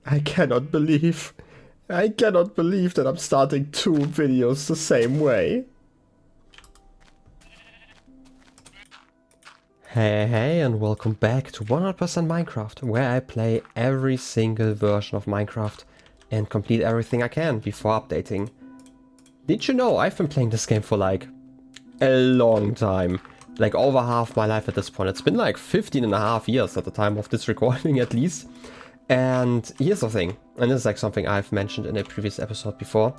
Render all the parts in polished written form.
I cannot believe. I cannot believe that I'm starting 2 videos the same way. Hey, and welcome back to 100% Minecraft, where I play every single version of Minecraft and complete everything I can before updating. Did you know I've been playing this game for like a long time? Like over half my life at this point. It's been like 15 and a half years at the time of this recording at least. And here's the thing, and this is like something I've mentioned in a previous episode before.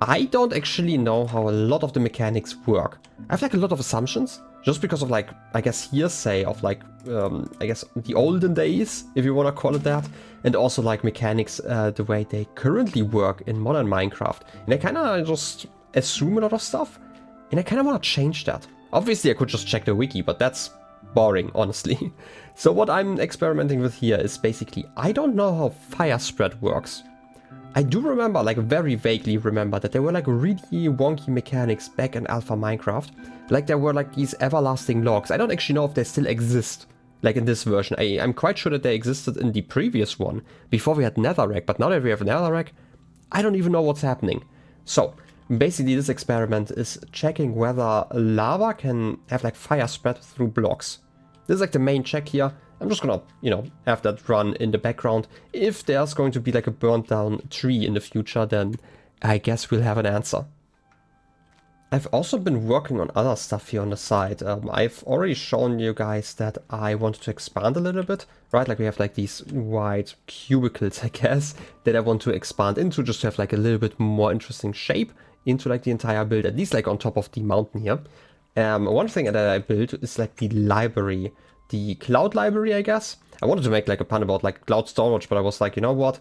I don't actually know how a lot of the mechanics work. I have like a lot of assumptions, just because of like, I guess hearsay of like, I guess the olden days, if you want to call it that. And also like mechanics, the way they currently work in modern Minecraft. And I kind of just assume a lot of stuff, and I kind of want to change that. Obviously I could just check the wiki, but that's boring, honestly. So what I'm experimenting with here is basically, I don't know how fire spread works. I do remember, like very vaguely remember, that there were like really wonky mechanics back in Alpha Minecraft. Like there were like these everlasting logs. I don't actually know if they still exist, like in this version. I'm quite sure that they existed in the previous one, before we had Netherrack, but now that we have Netherrack, I don't even know what's happening. So, basically this experiment is checking whether lava can have like fire spread through blocks. This is like the main check here. I'm just gonna, have that run in the background. If there's going to be like a burnt down tree in the future, then I guess we'll have an answer. I've also been working on other stuff here on the side. I've already shown you guys that I wanted to expand a little bit, right? Like we have like these wide cubicles, I guess, that I want to expand into, just to have like a little bit more interesting shape into like the entire build, at least like on top of the mountain here. One thing that I built is like the library, the cloud library, I guess. I wanted to make like a pun about like cloud storage, but I was like, you know what?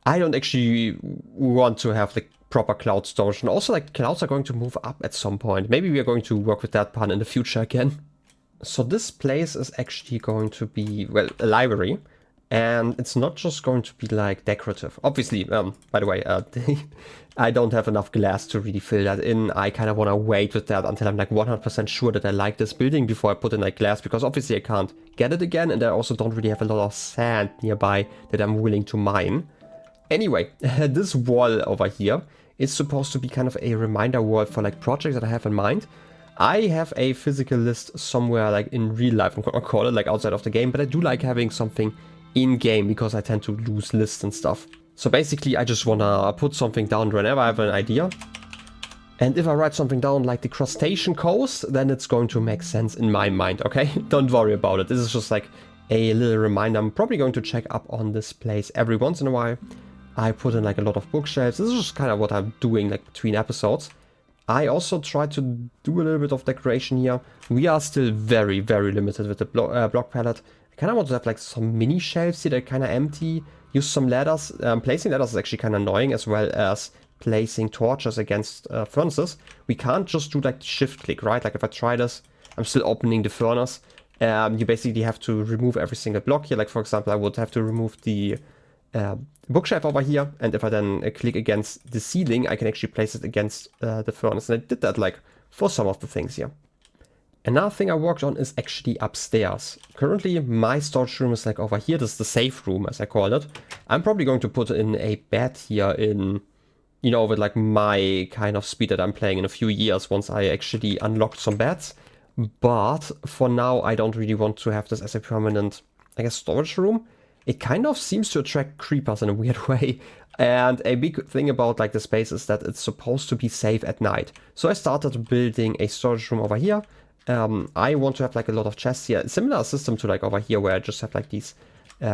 I don't actually want to have the proper cloud storage. And also like clouds are going to move up at some point. Maybe we are going to work with that pun in the future again. So this place is actually going to be, well, a library. And it's not just going to be like decorative. Obviously, by the way, I don't have enough glass to really fill that in. I kind of want to wait with that until I'm like 100% sure that I like this building before I put in like glass, because obviously I can't get it again, and I also don't really have a lot of sand nearby that I'm willing to mine. Anyway, this wall over here is supposed to be kind of a reminder wall for like projects that I have in mind. I have a physical list somewhere like in real life, I'm gonna call it, like outside of the game, but I do like having something in-game because I tend to lose lists and stuff. So basically I just wanna put something down whenever I have an idea. And if I write something down like the crustacean coast, then it's going to make sense in my mind, okay? Don't worry about it. This is just like a little reminder. I'm probably going to check up on this place every once in a while. I put in like a lot of bookshelves. This is just kind of what I'm doing like between episodes. I also try to do a little bit of decoration here. We are still very, very limited with the block palette. I kind of want to have like some mini shelves here that are kind of empty. Use some ladders. Placing ladders is actually kind of annoying, as well as placing torches against furnaces. We can't just do like shift click, right? Like if I try this, I'm still opening the furnace. You basically have to remove every single block here. Like for example, I would have to remove the bookshelf over here, and if I then click against the ceiling, I can actually place it against the furnace. And I did that like for some of the things here. Another thing I worked on is actually upstairs. Currently my storage room is like over here. This is the safe room, as I call it. I'm probably going to put in a bed here in, with like my kind of speed that I'm playing in a few years, once I actually unlocked some beds. But for now I don't really want to have this as a permanent, I guess, storage room. It kind of seems to attract creepers in a weird way. And a big thing about like the space is that it's supposed to be safe at night. So I started building a storage room over here. I want to have like a lot of chests here. Similar system to like over here, where I just have like these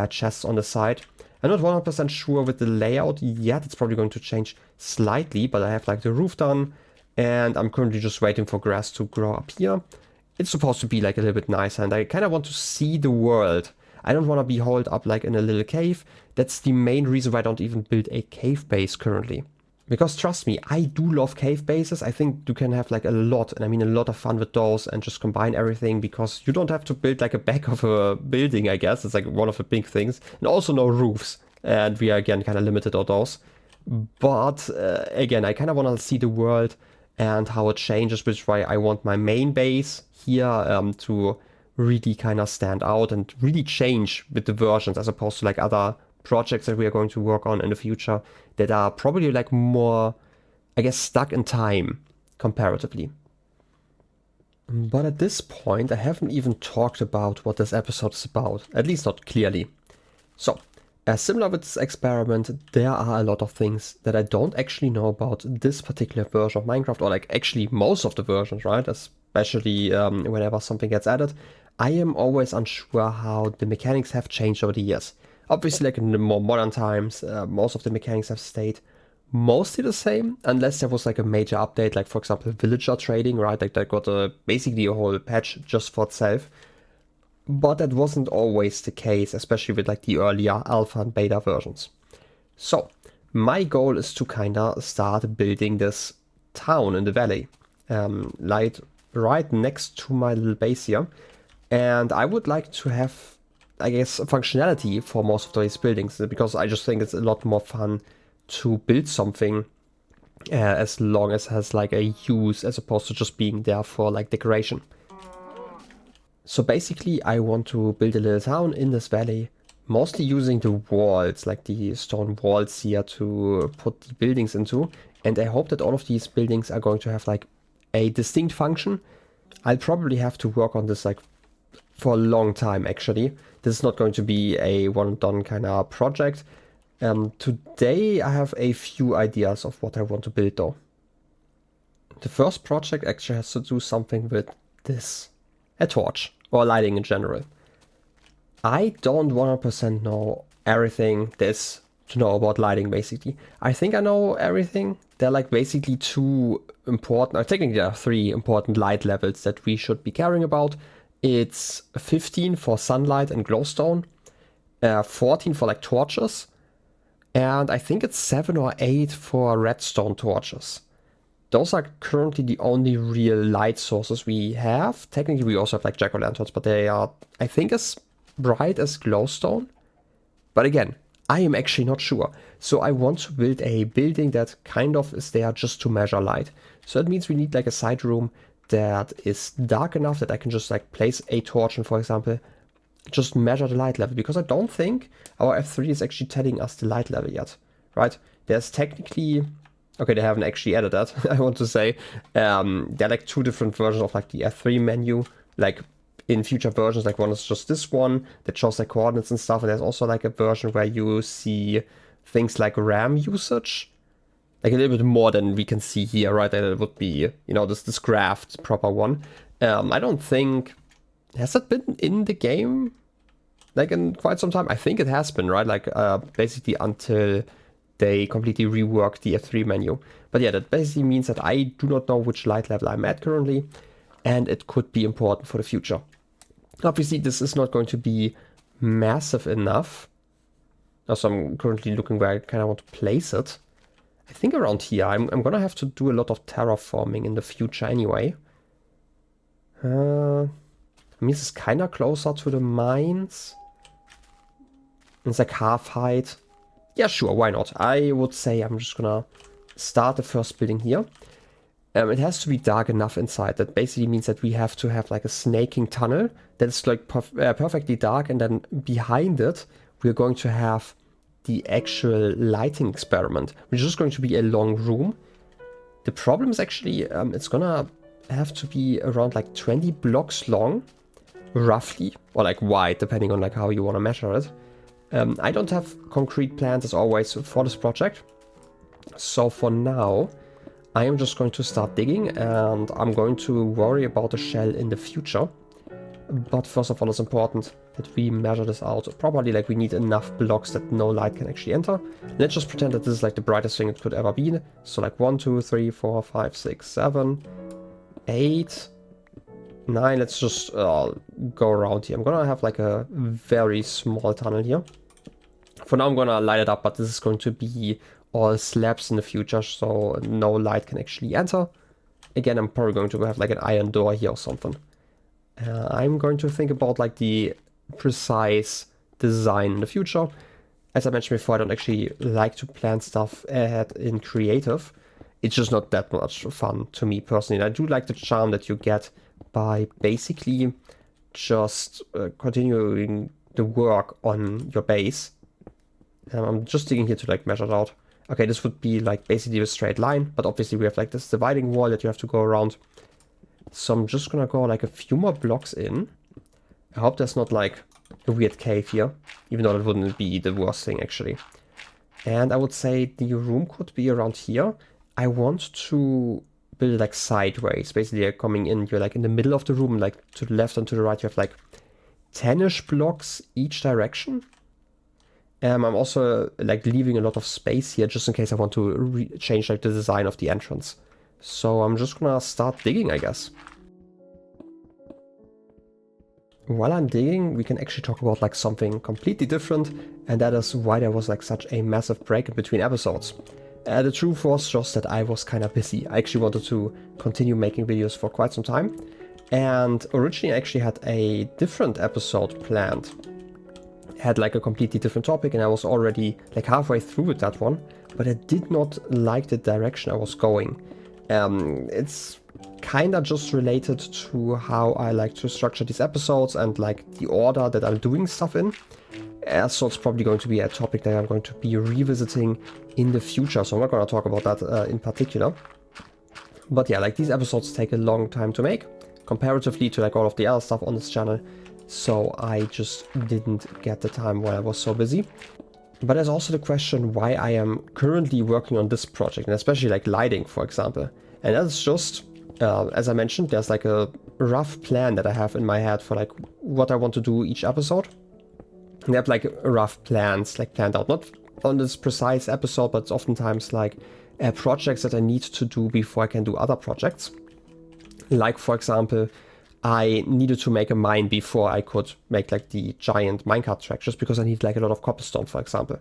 chests on the side. I'm not 100% sure with the layout yet. It's probably going to change slightly, but I have like the roof done. And I'm currently just waiting for grass to grow up here. It's supposed to be like a little bit nicer, and I kind of want to see the world. I don't want to be holed up like in a little cave. That's the main reason why I don't even build a cave base currently. Because trust me, I do love cave bases. I think you can have like a lot, and I mean a lot of fun with those, and just combine everything, because you don't have to build like a back of a building, I guess. It's like one of the big things. And also no roofs. And we are again kind of limited on those. But again, I kind of want to see the world and how it changes, which is why I want my main base here to really kind of stand out and really change with the versions, as opposed to like other projects that we are going to work on in the future that are probably like more, I guess, stuck in time comparatively. But at this point, I haven't even talked about what this episode is about, at least not clearly. So, as similar with this experiment, there are a lot of things that I don't actually know about this particular version of Minecraft, or like actually most of the versions, right? Especially whenever something gets added. I am always unsure how the mechanics have changed over the years. Obviously, like in the more modern times, most of the mechanics have stayed mostly the same, unless there was like a major update, like for example villager trading, right? Like that got basically a whole patch just for itself. But that wasn't always the case, especially with like the earlier alpha and beta versions. So my goal is to kind of start building this town in the valley, like right next to my little base here. And I would like to have, I guess, functionality for most of these buildings, because I just think it's a lot more fun to build something as long as it has like a use, as opposed to just being there for like decoration. So basically I want to build a little town in this valley, mostly using the walls, like the stone walls here, to put the buildings into. And I hope that all of these buildings are going to have like a distinct function. I'll probably have to work on this like for a long time actually. This is not going to be a one and done kind of project. Today I have a few ideas of what I want to build though. The first project actually has to do something with this. A torch, or lighting in general. I don't 100% know everything there is to know about lighting basically. I think I know everything. There are like basically two important, or technically there are three important light levels that we should be caring about. It's 15 for sunlight and glowstone, 14 for like torches, and I think it's 7 or 8 for redstone torches. Those are currently the only real light sources we have. Technically we also have like jack-o'-lanterns, but they are, I think, as bright as glowstone. But again, I am actually not sure. So I want to build a building that kind of is there just to measure light. So that means we need like a side room that is dark enough that I can just like place a torch and, for example, just measure the light level, because I don't think our F3 is actually telling us the light level yet, right? There's technically, okay, they haven't actually added that, I want to say. There are like two different versions of like the F3 menu, like in future versions. Like one is just this one that shows like coordinates and stuff, and there's also like a version where you see things like RAM usage, like a little bit more than we can see here, right? And it would be, you know, this graphed proper one. I don't think, has that been in the game like in quite some time? I think it has been, right? Like basically until they completely reworked the F3 menu. But yeah, that basically means that I do not know which light level I'm at currently, and it could be important for the future. Obviously, this is not going to be massive enough. So I'm currently looking where I kind of want to place it. I think around here. I'm going to have to do a lot of terraforming in the future anyway. I mean, this is kind of closer to the mines. It's like half height. Yeah, sure, why not? I would say I'm just gonna start the first building here. It has to be dark enough inside. That basically means that we have to have like a snaking tunnel that is like perfectly dark, and then behind it we're going to have the actual lighting experiment, which is just going to be a long room. The problem is actually it's gonna have to be around like 20 blocks long, roughly, or like wide, depending on like how you want to measure it. I don't have concrete plans as always for this project, so for now I am just going to start digging, and I'm going to worry about the shell in the future. But first of all, it's important that we measure this out properly. Like, we need enough blocks that no light can actually enter. Let's just pretend that this is like the brightest thing it could ever be. So like 1, 2, 3, 4, 5, 6, 7, 8, 9. Let's just go around here. I'm gonna have like a very small tunnel here. For now I'm gonna light it up, but this is going to be all slabs in the future, so no light can actually enter. Again, I'm probably going to have like an iron door here or something. I'm going to think about like the precise design in the future. As I mentioned before, I don't actually like to plan stuff ahead in creative. It's just not that much fun to me personally. And I do like the charm that you get by basically just continuing the work on your base. I'm just digging here to like measure it out. Okay, this would be like basically a straight line, but obviously we have like this dividing wall that you have to go around. So I'm just gonna go like a few more blocks in. I hope there's not like a weird cave here, even though that wouldn't be the worst thing actually. And I would say the room could be around here. I want to build like sideways, basically like coming in, you're like in the middle of the room, like to the left and to the right, you have like 10-ish blocks each direction. I'm also like leaving a lot of space here just in case I want to change like the design of the entrance. So I'm just gonna start digging, I guess. While I'm digging, we can actually talk about like something completely different, and that is why there was like such a massive break in between episodes. The truth was just that I was kind of busy. I actually wanted to continue making videos for quite some time, and originally I actually had a different episode planned. Had like a completely different topic, and I was already like halfway through with that one, but I did not like the direction I was going. It's kind of just related to how I like to structure these episodes and like the order that I'm doing stuff in. So it's probably going to be a topic that I'm going to be revisiting in the future, so I'm not going to talk about that in particular. But yeah, like these episodes take a long time to make, comparatively to like all of the other stuff on this channel, so I just didn't get the time while I was so busy. But there's also the question why I am currently working on this project, and especially like lighting, for example. And that's just, as I mentioned, there's like a rough plan that I have in my head for like what I want to do each episode. And I have like rough plans like planned out, not on this precise episode, but it's oftentimes like projects that I need to do before I can do other projects. Like for example, I needed to make a mine before I could make like the giant minecart track, just because I need like a lot of cobblestone, for example.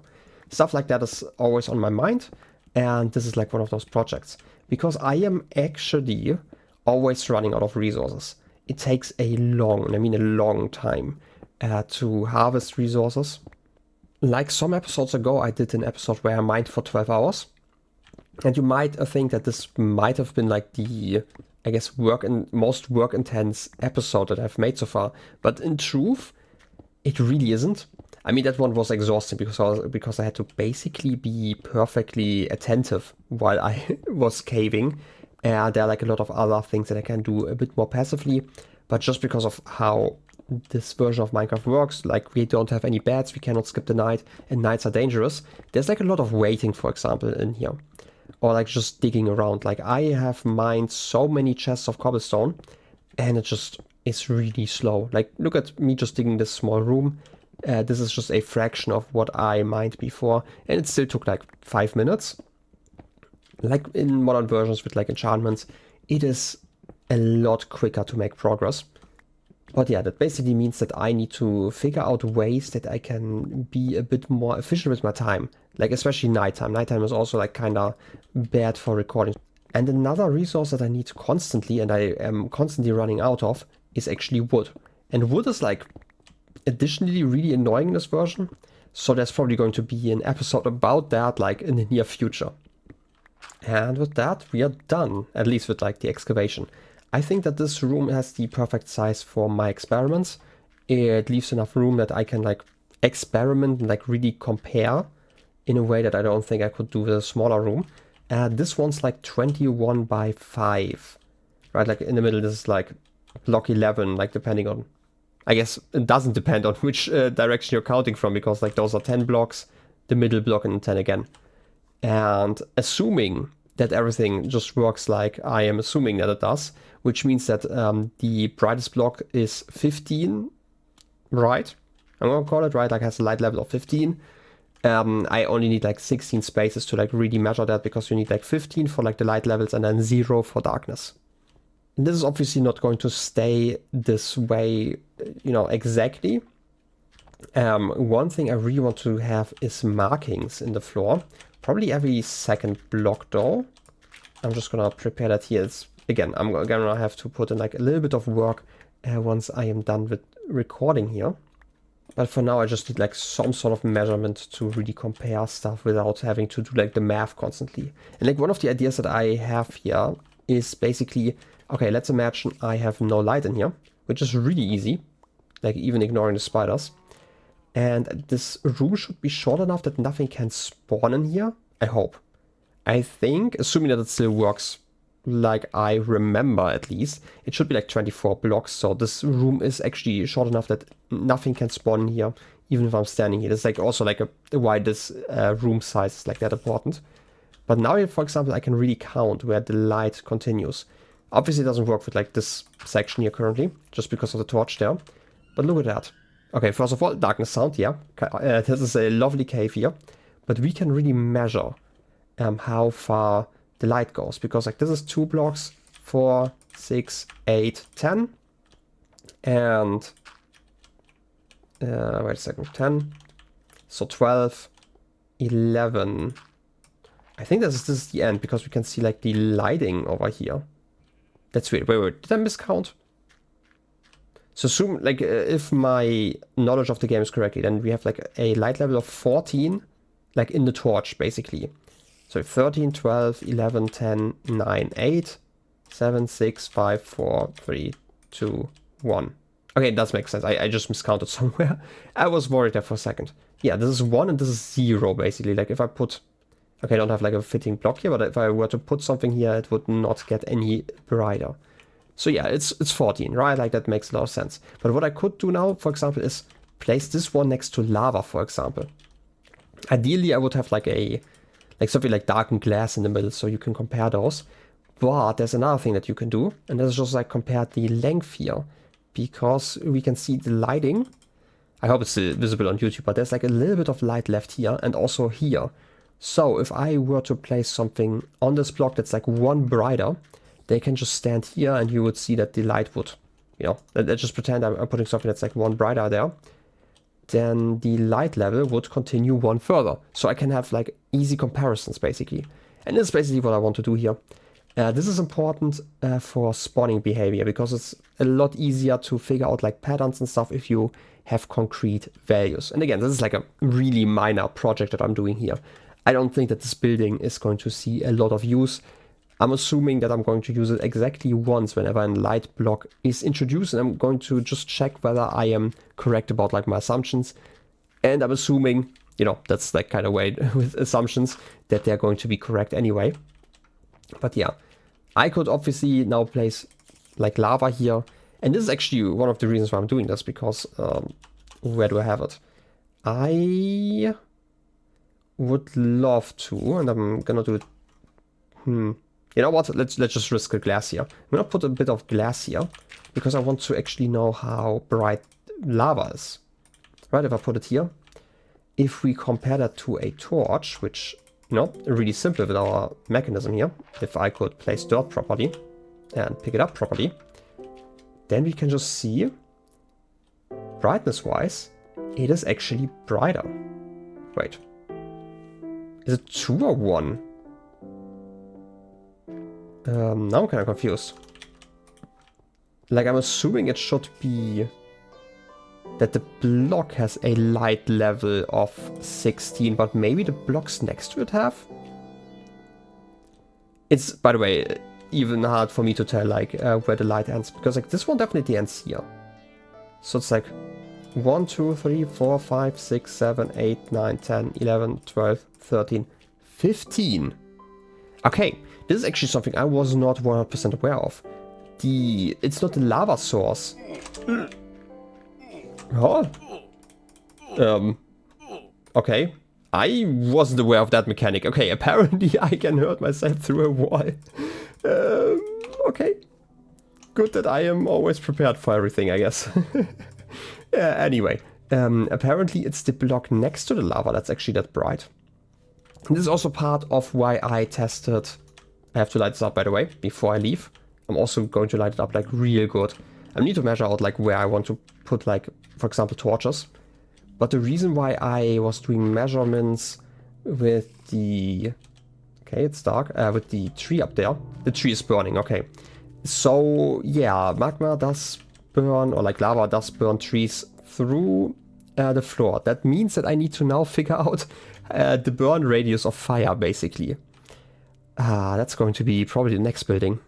Stuff like that is always on my mind, and this is like one of those projects. Because I am actually always running out of resources. It takes a long, and I mean a long time, to harvest resources. Like some episodes ago, I did an episode where I mined for 12 hours. And you might think that this might have been like the, I guess, most work intense episode that I've made so far. But in truth, it really isn't. I mean, that one was exhausting because I had to basically be perfectly attentive while I was caving. There are like a lot of other things that I can do a bit more passively. But just because of how this version of Minecraft works, like we don't have any beds, we cannot skip the night, and nights are dangerous. There's like a lot of waiting, for example, in here. Or like just digging around. Like I have mined so many chests of cobblestone, and it just is really slow. Like look at me just digging this small room. This is just a fraction of what I mined before, and it still took like 5 minutes. Like in modern versions with like enchantments, it is a lot quicker to make progress. But yeah, that basically means that I need to figure out ways that I can be a bit more efficient with my time. Like especially nighttime. Nighttime is also like kind of bad for recording. And another resource that I need constantly, and I am constantly running out of, is actually wood. And wood is like additionally really annoying in this version. So there's probably going to be an episode about that like in the near future. And with that, we are done, at least with like the excavation. I think that this room has the perfect size for my experiments. It leaves enough room that I can like experiment and like really compare in a way that I don't think I could do with a smaller room. This one's like 21 by 5, right? Like in the middle, this is like block 11, like depending on, I guess it doesn't depend on which direction you're counting from, because like those are 10 blocks, the middle block and 10 again. And assuming that everything just works like I am assuming that it does, which means that the brightest block is 15, right? I'm gonna call it right, like has a light level of 15. I only need like 16 spaces to like really measure that, because you need like 15 for like the light levels and then 0 for darkness. And this is obviously not going to stay this way, you know, exactly. One thing I really want to have is markings in the floor. Probably every second block though. I'm just gonna prepare that here. Again, I'm gonna have to put in like a little bit of work once I am done with recording here. But for now I just need like some sort of measurement to really compare stuff without having to do like the math constantly. And like one of the ideas that I have here is basically, okay, let's imagine I have no light in here, which is really easy. like even ignoring the spiders. And this room should be short enough that nothing can spawn in here. I hope. I think, assuming that it still works like I remember at least, it should be like 24 blocks. So this room is actually short enough that nothing can spawn in here, even if I'm standing here. That's like also like why this room size is like that important. But now, for example, I can really count where the light continues. Obviously, it doesn't work with like this section here currently, just because of the torch there. But look at that. Okay, first of all, darkness sound, yeah. This is a lovely cave here. But we can really measure how far the light goes. Because like this is 2 blocks, 4, 6, 8, 10. And, wait a second, 10. So 12, 11. I think this is the end because we can see like the lighting over here. That's weird. Wait, did I miscount? So assume, like, if my knowledge of the game is correctly, then we have, like, a light level of 14, like, in the torch, basically. So 13, 12, 11, 10, 9, 8, 7, 6, 5, 4, 3, 2, 1. Okay, it does make sense. I just miscounted somewhere. I was worried there for a second. Yeah, this is 1 and this is 0, basically. Like, if I put... Okay, I don't have, like, a fitting block here, but if I were to put something here, it would not get any brighter. So yeah, it's 14, right? Like that makes a lot of sense. But what I could do now, for example, is place this one next to lava, for example. Ideally, I would have like something like darkened glass in the middle, so you can compare those. But there's another thing that you can do, and that is just like compare the length here, because we can see the lighting. I hope it's still visible on YouTube, but there's like a little bit of light left here and also here. So if I were to place something on this block that's like 1 brighter, they can just stand here and you would see that the light would, you know, let's just pretend I'm putting something that's like 1 brighter there. Then the light level would continue 1 further. So I can have like easy comparisons basically. And this is basically what I want to do here. This is important for spawning behavior because it's a lot easier to figure out like patterns and stuff if you have concrete values. And again, this is like a really minor project that I'm doing here. I don't think that this building is going to see a lot of use. I'm assuming that I'm going to use it exactly once whenever a light block is introduced, and I'm going to just check whether I am correct about like my assumptions. And I'm assuming, you know, that's like kind of way with assumptions that they're going to be correct anyway. But yeah, I could obviously now place like lava here. And this is actually one of the reasons why I'm doing this, because where do I have it? I would love to, and I'm gonna do it. You know what? Let's just risk a glass here. I'm gonna put a bit of glass here because I want to actually know how bright lava is. Right? If I put it here, if we compare that to a torch, which, you know, really simple with our mechanism here. If I could place dirt properly and pick it up properly, then we can just see, brightness-wise, it is actually brighter. Wait. Is it 2 or 1? Now I'm kind of confused. Like, I'm assuming it should be that the block has a light level of 16, but maybe the blocks next to it have? It's, by the way, even hard for me to tell, like, where the light ends, because, like, this one definitely ends here. So it's like 1, 2, 3, 4, 5, 6, 7, 8, 9, 10, 11, 12, 13, 15. Okay, this is actually something I was not 100% aware of. It's not the lava source. Oh. Okay. I wasn't aware of that mechanic. Okay, apparently I can hurt myself through a wall. Okay. Good that I am always prepared for everything, I guess. Yeah, anyway. Apparently it's the block next to the lava that's actually that bright. This is also part of why I tested... I have to light this up, by the way, before I leave. I'm also going to light it up, like, real good. I need to measure out, like, where I want to put, like, for example, torches. But the reason why I was doing measurements with the... Okay, it's dark. With the tree up there. The tree is burning, okay. So, yeah, magma does burn, or, like, lava does burn trees through the floor. That means that I need to now figure out the burn radius of fire, basically. That's going to be probably the next building.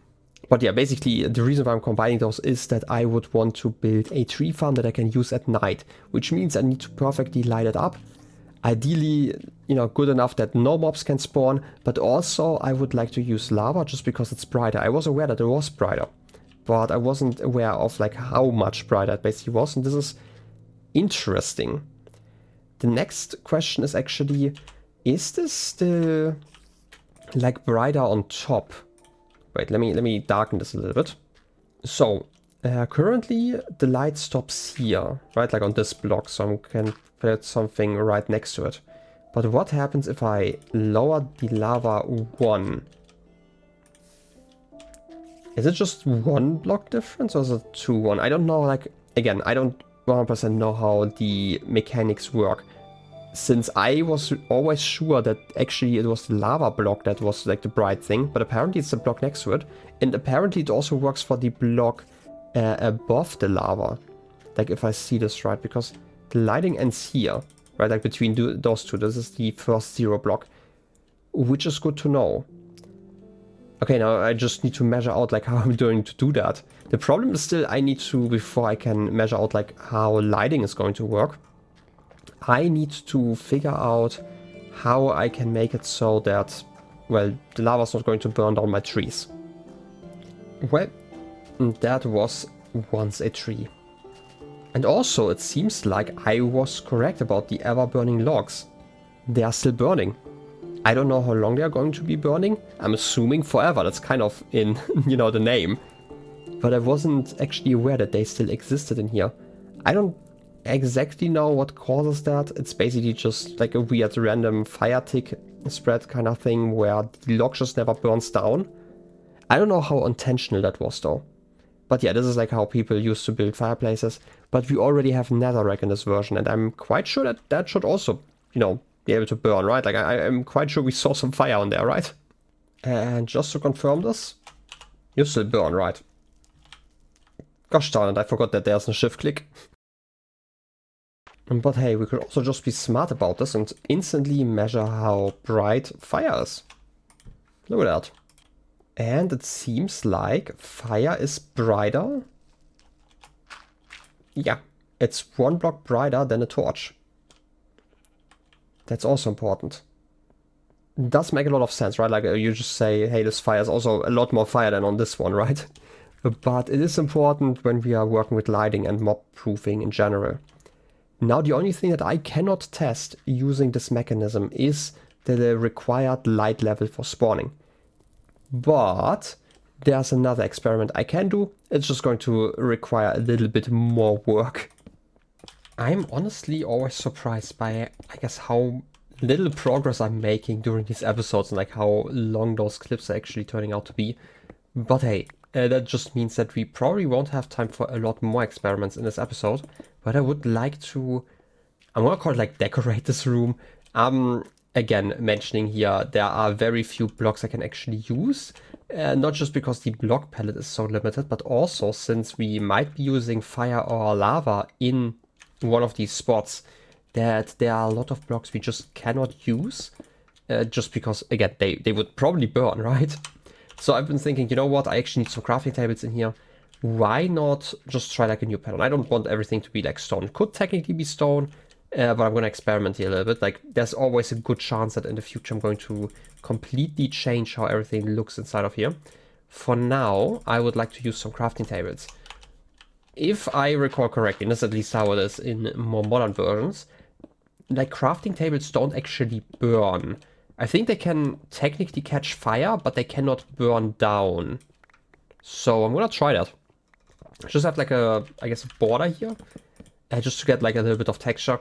But yeah, basically the reason why I'm combining those is that I would want to build a tree farm that I can use at night, which means I need to perfectly light it up. Ideally, you know, good enough that no mobs can spawn, but also I would like to use lava just because it's brighter. I was aware that it was brighter, but I wasn't aware of like how much brighter it basically was, and this is interesting. The next question is actually, is this still like brighter on top? Wait, let me darken this a little bit. So, currently the light stops here, right? Like on this block, so I can put something right next to it. But what happens if I lower the lava 1? Is it just 1 block difference or is it 2, 1? I don't know, like, again, I don't 100% know how the mechanics work. Since I was always sure that actually it was the lava block that was like the bright thing, but apparently it's the block next to it. And apparently it also works for the block above the lava. Like if I see this right, because the lighting ends here, right? Like between those two. This is the first 0 block, which is good to know. Okay, now I just need to measure out like how I'm going to do that. The problem is still I need to, before I can measure out like how lighting is going to work, I need to figure out how I can make it so that, well, the lava is not going to burn down my trees. Well, that was once a tree. And also, it seems like I was correct about the ever-burning logs. They are still burning. I don't know how long they are going to be burning. I'm assuming forever. That's kind of in, you know, the name. But I wasn't actually aware that they still existed in here. I don't exactly know what causes that. It's basically just like a weird random fire tick spread kind of thing where the log just never burns down. I don't know how intentional that was though. But yeah, this is like how people used to build fireplaces. But we already have netherrack in this version, and I'm quite sure that that should also, you know, be able to burn, right? Like I'm quite sure we saw some fire on there, right? And just to confirm this, you still burn, right? Gosh darn it, I forgot that there's a shift click. But hey, we could also just be smart about this and instantly measure how bright fire is. Look at that. And it seems like fire is brighter. Yeah, it's 1 block brighter than a torch. That's also important. It does make a lot of sense, right? Like you just say, hey, this fire is also a lot more fire than on this one, right? But it is important when we are working with lighting and mob proofing in general. Now the only thing that I cannot test using this mechanism is the required light level for spawning. But there's another experiment I can do. It's just going to require a little bit more work. I'm honestly always surprised by, I guess, how little progress I'm making during these episodes and like how long those clips are actually turning out to be. But hey, that just means that we probably won't have time for a lot more experiments in this episode. But I would like to, I'm gonna call it like decorate this room. Again, mentioning here, there are very few blocks I can actually use. Not just because the block palette is so limited, but also since we might be using fire or lava in one of these spots, that there are a lot of blocks we just cannot use. Just because, again, they would probably burn, right? So I've been thinking, you know what, I actually need some crafting tables in here. Why not just try like a new pattern? I don't want everything to be like stone. It could technically be stone, but I'm going to experiment here a little bit. Like there's always a good chance that in the future I'm going to completely change how everything looks inside of here. For now, I would like to use some crafting tables. If I recall correctly, and that's at least how it is in more modern versions, like crafting tables don't actually burn. I think they can technically catch fire, but they cannot burn down. So I'm gonna try that. Just have like a, I guess, a border here, just to get like a little bit of texture.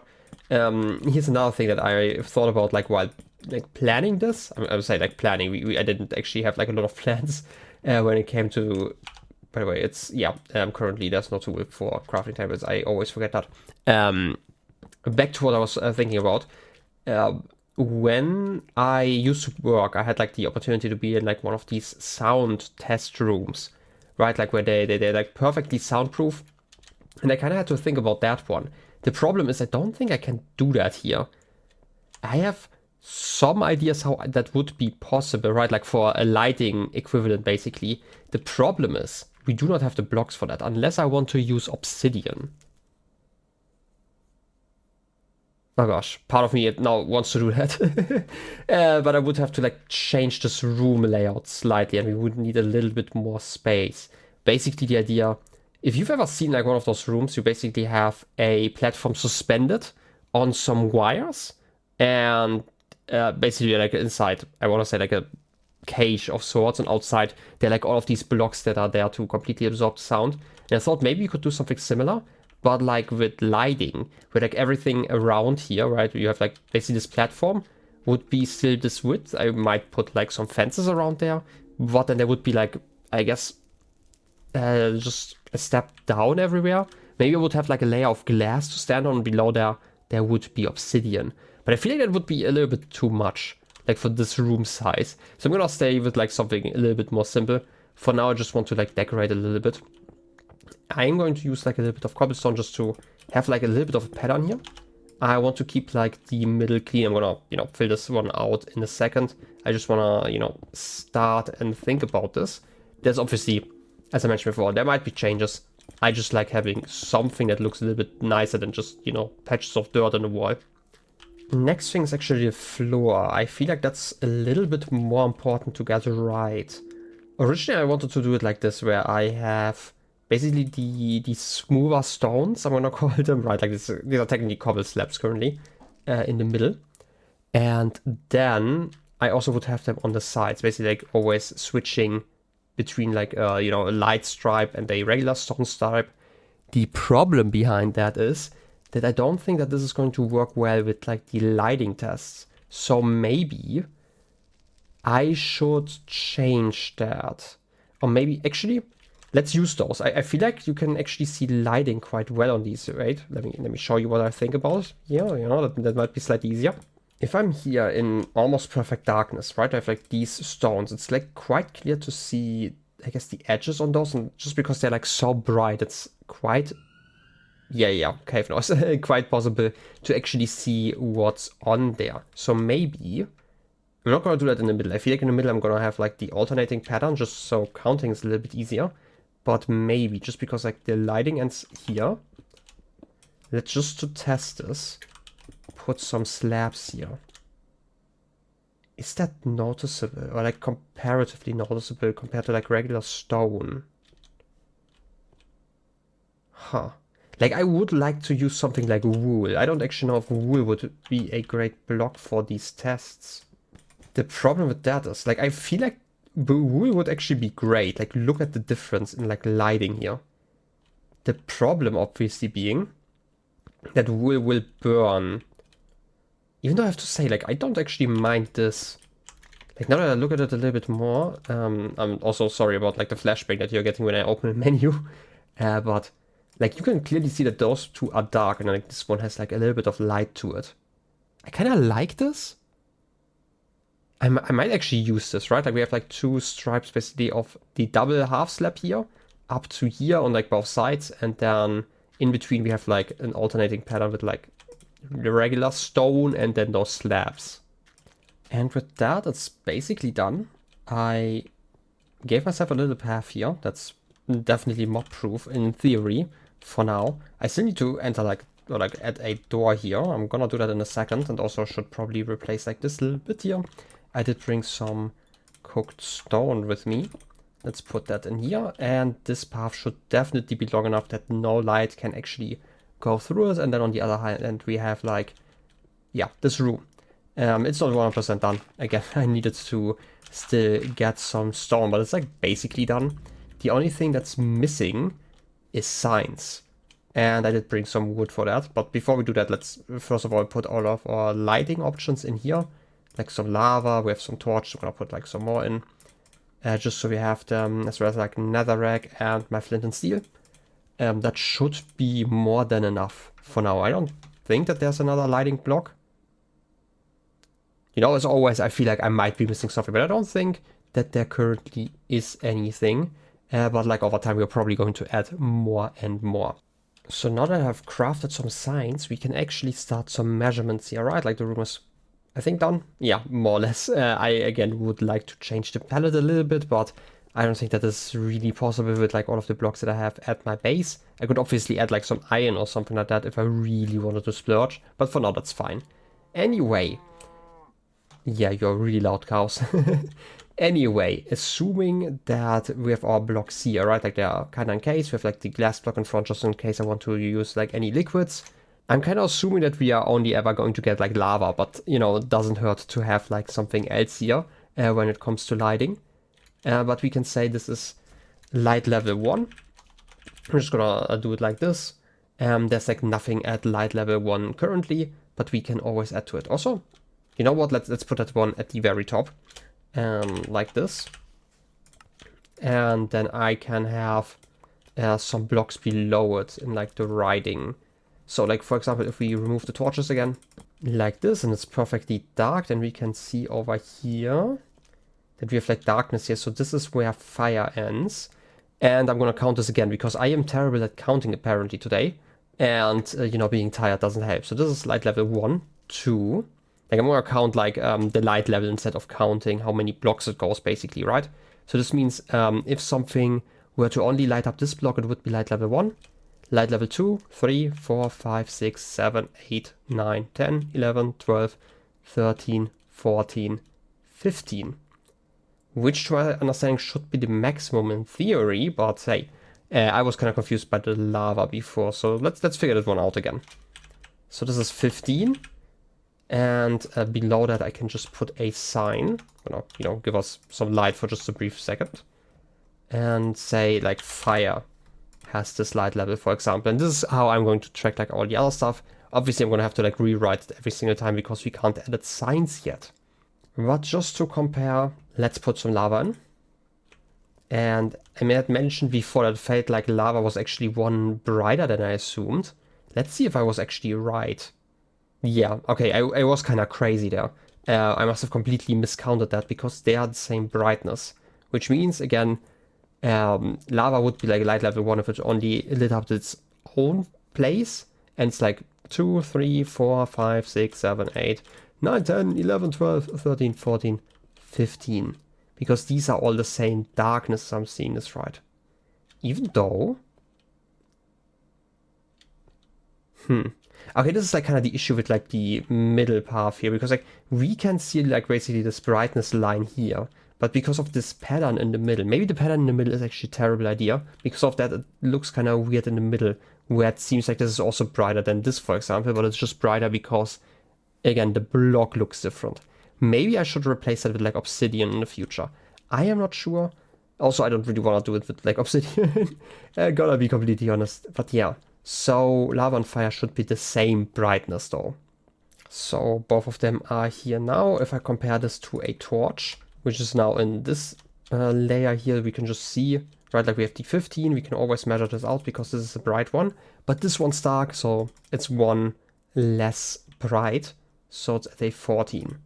Here's another thing that I thought about, like while like planning this. I would say like planning. I didn't actually have like a lot of plans when it came to. By the way, it's yeah. Currently, there's no tool for crafting tables. I always forget that. Back to what I was thinking about. When I used to work, I had like the opportunity to be in like one of these sound test rooms, right? Like where they're like perfectly soundproof. And I kind of had to think about that one. The problem is I don't think I can do that here. I have some ideas how that would be possible, right? Like for a lighting equivalent, basically. The problem is we do not have the blocks for that unless I want to use obsidian. Oh gosh, part of me now wants to do that. But I would have to like change this room layout slightly and we would need a little bit more space. Basically the idea, if you've ever seen like one of those rooms, you basically have a platform suspended on some wires and basically like inside, I want to say like a cage of sorts, and outside there are like all of these blocks that are there to completely absorb the sound. And I thought maybe you could do something similar, but like with lighting, where like everything around here, right, you have like basically this platform would be still this width. I might put like some fences around there, but then there would be like, I guess, just a step down everywhere. Maybe I would have like a layer of glass to stand on. Below there would be obsidian. But I feel like that would be a little bit too much, like for this room size. So I'm gonna stay with like something a little bit more simple. For now, I just want to like decorate a little bit. I'm going to use like a little bit of cobblestone just to have like a little bit of a pattern here. I want to keep like the middle clean. I'm gonna, fill this one out in a second. I just wanna, start and think about this. There's obviously, as I mentioned before, there might be changes. I just like having something that looks a little bit nicer than just, patches of dirt on the wall. Next thing is actually the floor. I feel like that's a little bit more important to get right. Originally, I wanted to do it like this, where I have basically the smoother stones, I'm gonna call them, right? Like this, these are technically cobble slabs currently in the middle. And then I also would have them on the sides, basically like always switching between like, a light stripe and a regular stone stripe. The problem behind that is that I don't think that this is going to work well with like the lighting tests. So maybe I should change that. Or maybe, actually, let's use those. I feel like you can actually see lighting quite well on these, right? Let me show you what I think about it. Yeah, that might be slightly easier. If I'm here in almost perfect darkness, right? I have like these stones. It's like quite clear to see, I guess, the edges on those. And just because they're like so bright, it's quite... Yeah, cave noise. Quite possible to actually see what's on there. So maybe... I'm not going to do that in the middle. I feel like in the middle I'm going to have like the alternating pattern just so counting is a little bit easier. But maybe just because like the lighting ends here. Let's just to test this. Put some slabs here. Is that noticeable? Or like comparatively noticeable compared to like regular stone? Huh. Like, I would like to use something like wool. I don't actually know if wool would be a great block for these tests. The problem with that is, like, I feel like wool would actually be great. Like, look at the difference in, like, lighting here. The problem, obviously, being that wool will burn. Even though I have to say, like, I don't actually mind this. Like, now that I look at it a little bit more, I'm also sorry about, like, the flashback that you're getting when I open a menu. But... like, you can clearly see that those two are dark, and like this one has like a little bit of light to it. I kind of like this. I might actually use this, right? Like, we have like two stripes basically of the double half slab here, up to here on like both sides, and then in between we have like an alternating pattern with like the regular stone and then those slabs. And with that, it's basically done. I gave myself a little path here. That's definitely mob proof in theory. For now, I still need to enter like, or like add a door here. I'm gonna do that in a second, and also should probably replace like this little bit here. I did bring some cooked stone with me. Let's put that in here, and this path should definitely be long enough that no light can actually go through it. And then on the other hand, we have like, yeah, this room. It's not 100% done. Again, I needed to still get some stone, but it's like basically done. The only thing that's missing is signs, and I did bring some wood for that. But before we do that, let's first of all put all of our lighting options in here, like some lava. We have some torch, so I'm gonna put like some more in, just so we have them, as well as like netherrack and my flint and steel. That should be more than enough for now. I don't think that there's another lighting block. As always, I feel like I might be missing something, but I don't think that there currently is anything. But like over time, we're probably going to add more and more. So now that I've crafted some signs, we can actually start some measurements here, right? Like the room is I think done. Yeah, more or less. I again would like to change the palette a little bit, but I don't think that is really possible with like all of the blocks that I have at my base. I could obviously add like some iron or something like that if I really wanted to splurge, but for now that's fine. Anyway, yeah, you're really loud, cows. Anyway, assuming that we have our blocks here, right, like they are kind of in case, we have like the glass block in front just in case I want to use like any liquids. I'm kind of assuming that we are only ever going to get like lava, but you know, it doesn't hurt to have like something else here when it comes to lighting. But we can say this is light level 1. I'm just gonna do it like this. There's like nothing at light level 1 currently, but we can always add to it. Also, you know what, let's put that one at the very top, like this. And then I can have some blocks below it in like the writing. So like, for example, if we remove the torches again, like this, and it's perfectly dark, then we can see over here that we have like darkness here. So this is where fire ends. And I'm going to count this again because I am terrible at counting apparently today. And, you know, being tired doesn't help. So this is light level 1, 2. Like I'm going to count like the light level instead of counting how many blocks it goes basically, right? So this means if something were to only light up this block, it would be light level 1. Light level 2, 3, 4, 5, 6, 7, 8, 9, 10, 11, 12, 13, 14, 15. Which to my understanding should be the maximum in theory, but hey, I was kind of confused by the lava before, so let's figure that one out again. So this is 15, and below that I can just put a sign, you know, give us some light for just a brief second, and say like fire has this light level, for example, and this is how I'm going to track like all the other stuff. Obviously I'm going to have to like rewrite it every single time because we can't edit signs yet. But just to compare, let's put some lava in. And I had mentioned before that it felt like lava was actually one brighter than I assumed. Let's see if I was actually right. Yeah, okay, I was kind of crazy there. I must have completely miscounted that because they are the same brightness. Which means, again, lava would be like light level 1 if it only lit up its own place. And it's like 2, 3, 4, 5, 6, 7, 8, 9, 10, 11, 12, 13, 14, 15. Because these are all the same darkness, I'm seeing this right. Even though... Okay, this is like kind of the issue with like the middle path here. Because like we can see like basically this brightness line here. But because of this pattern in the middle, maybe the pattern in the middle is actually a terrible idea. Because of that, it looks kind of weird in the middle. Where it seems like this is also brighter than this, for example. But it's just brighter because, again, the block looks different. Maybe I should replace that with like obsidian in the future. I am not sure. Also, I don't really want to do it with like obsidian. I gotta be completely honest. But yeah. So lava and fire should be the same brightness though. So both of them are here now. If I compare this to a torch, which is now in this layer here, we can just see, right, like we have the 15, we can always measure this out because this is a bright one, but this one's dark, so it's one less bright, so it's at a 14.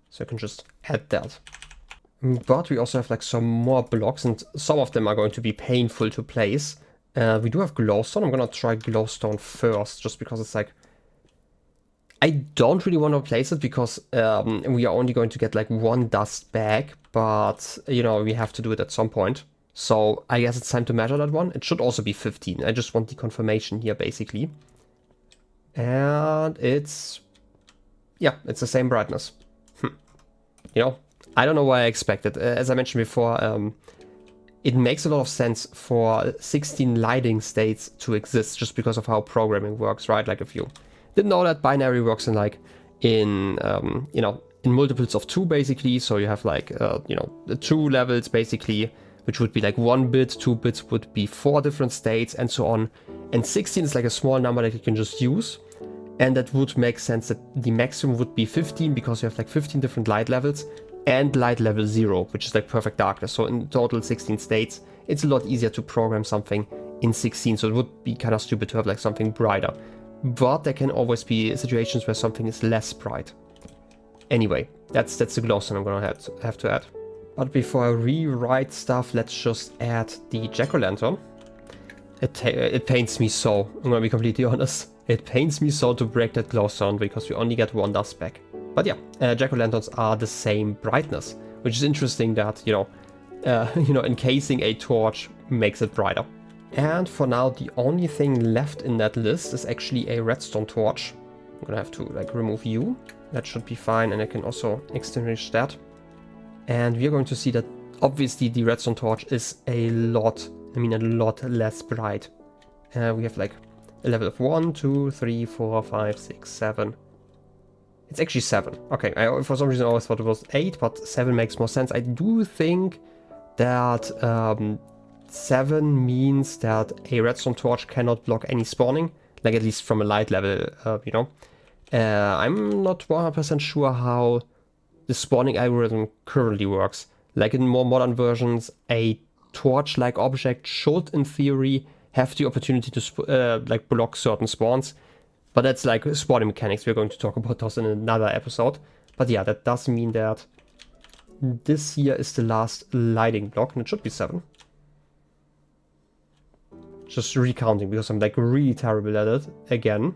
So I can just add that. But we also have like some more blocks, and some of them are going to be painful to place. We do have glowstone. I'm gonna try glowstone first, just because it's like, I don't really want to place it because we are only going to get like one dust bag, but you know, we have to do it at some point. So I guess it's time to measure that one. It should also be 15. I just want the confirmation here basically. And it's, yeah, it's the same brightness. You know, I don't know why I expected. As I mentioned before, it makes a lot of sense for 16 lighting states to exist just because of how programming works, right? Like if you didn't know that, binary works in like in you know, in multiples of 2 basically. So you have like you know, the 2 levels basically, which would be like 1 bit, 2 bits would be 4 different states and so on. And 16 is like a small number that you can just use. And that would make sense that the maximum would be 15 because you have like 15 different light levels and light level 0, which is like perfect darkness. So in total 16 states, it's a lot easier to program something in 16. So it would be kind of stupid to have like something brighter. But there can always be situations where something is less bright. Anyway, that's the glowstone I'm gonna have to add. But before I rewrite stuff, let's just add the jack-o'-lantern. It pains me so, I'm gonna be completely honest. It pains me so to break that glowstone because we only get one dust back. But yeah, jack-o'-lanterns are the same brightness, which is interesting that, encasing a torch makes it brighter. And for now, the only thing left in that list is actually a redstone torch. I'm gonna have to like remove you. That should be fine, and I can also extinguish that. And we're going to see that obviously the redstone torch is a lot less bright. We have like a level of 1, 2, 3, 4, 5, 6, 7. It's actually 7. Okay, I for some reason I always thought it was 8, but 7 makes more sense. I do think that 7 means that a redstone torch cannot block any spawning, like at least from a light level, I'm not 100% sure how the spawning algorithm currently works. Like in more modern versions, a torch-like object should, in theory, have the opportunity to block certain spawns. But that's like spawning mechanics. We're going to talk about those in another episode. But yeah, that does mean that this here is the last lighting block, and it should be 7. Just recounting because I'm like really terrible at it again.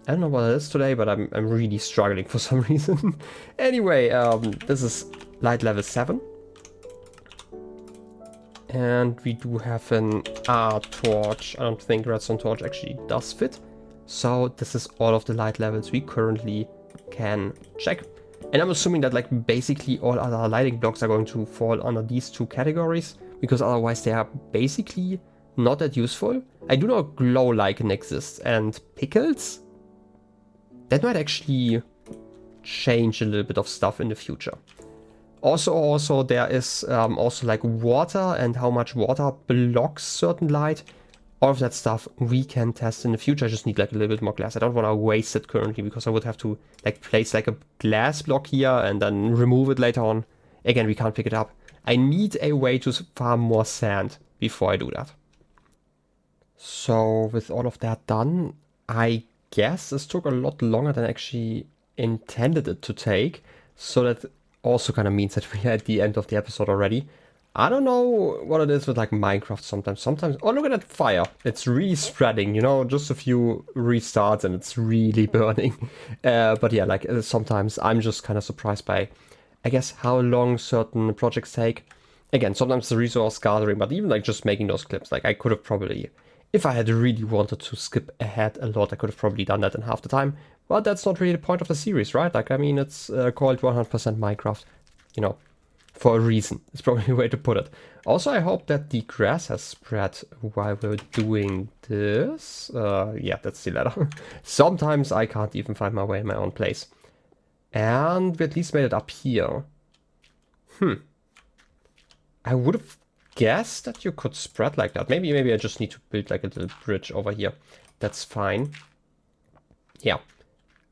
I don't know what it is today, but I'm really struggling for some reason. Anyway, this is light level 7. And we do have an R torch. I don't think redstone torch actually does fit. So this is all of the light levels we currently can check. And I'm assuming that like basically all other lighting blocks are going to fall under these two categories, because otherwise they are basically not that useful. I do know glow lichen exists, and pickles, that might actually change a little bit of stuff in the future. Also there is also like water and how much water blocks certain light. All of that stuff we can test in the future. I just need like a little bit more glass. I don't want to waste it currently because I would have to like place like a glass block here and then remove it later on. Again, we can't pick it up. I need a way to farm more sand before I do that. So with all of that done, I guess this took a lot longer than I actually intended it to take. So that also kind of means that we are at the end of the episode already. I don't know what it is with like Minecraft sometimes. Oh, look at that fire. It's really spreading, just a few restarts and it's really burning. But yeah, like sometimes I'm just kind of surprised by, I guess, how long certain projects take. Again, sometimes the resource gathering, but even like just making those clips, like I could have probably, if I had really wanted to skip ahead a lot, I could have probably done that in half the time. But that's not really the point of the series, right? Like, I mean, it's called 100% Minecraft, for a reason. It's probably a way to put it. Also, I hope that the grass has spread while we're doing this. Yeah, that's the ladder. Sometimes I can't even find my way in my own place. And we at least made it up here. I would have guessed that you could spread like that. Maybe I just need to build like a little bridge over here. That's fine. Yeah,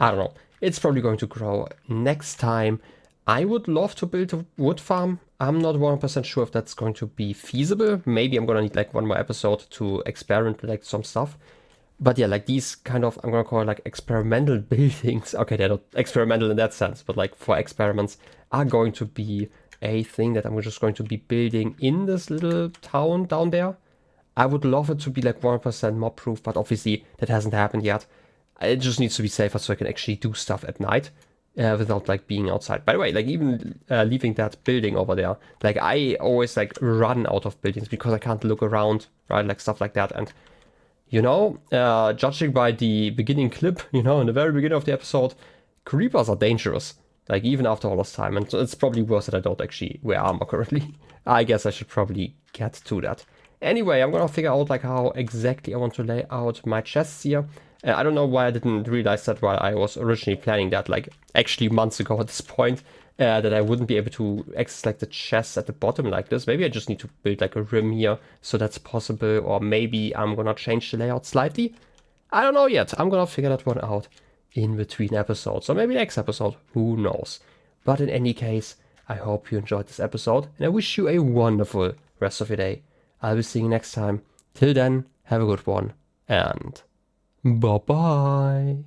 I don't know. It's probably going to grow next time. I would love to build a wood farm. I'm not 100% sure if that's going to be feasible. Maybe I'm gonna need like one more episode to experiment with like some stuff. But yeah, like these kind of, I'm gonna call it like experimental buildings. Okay, they're not experimental in that sense, but like for experiments are going to be a thing that I'm just going to be building in this little town down there. I would love it to be like 100% mob proof, but obviously that hasn't happened yet. It just needs to be safer so I can actually do stuff at night. Without like being outside. By the way, like even leaving that building over there, like I always like run out of buildings because I can't look around, right? Like stuff like that. And judging by the beginning clip, in the very beginning of the episode, creepers are dangerous. Like even after all this time, and it's probably worse that I don't actually wear armor currently. I guess I should probably get to that. Anyway, I'm gonna figure out like how exactly I want to lay out my chests here. I don't know why I didn't realize that while I was originally planning that, like actually months ago at this point, that I wouldn't be able to access like the chests at the bottom like this. Maybe I just need to build like a rim here so that's possible, or maybe I'm gonna change the layout slightly. I don't know yet. I'm gonna figure that one out in between episodes, or maybe next episode, who knows. But in any case, I hope you enjoyed this episode, and I wish you a wonderful rest of your day. I'll be seeing you next time. Till then, have a good one, and bye-bye.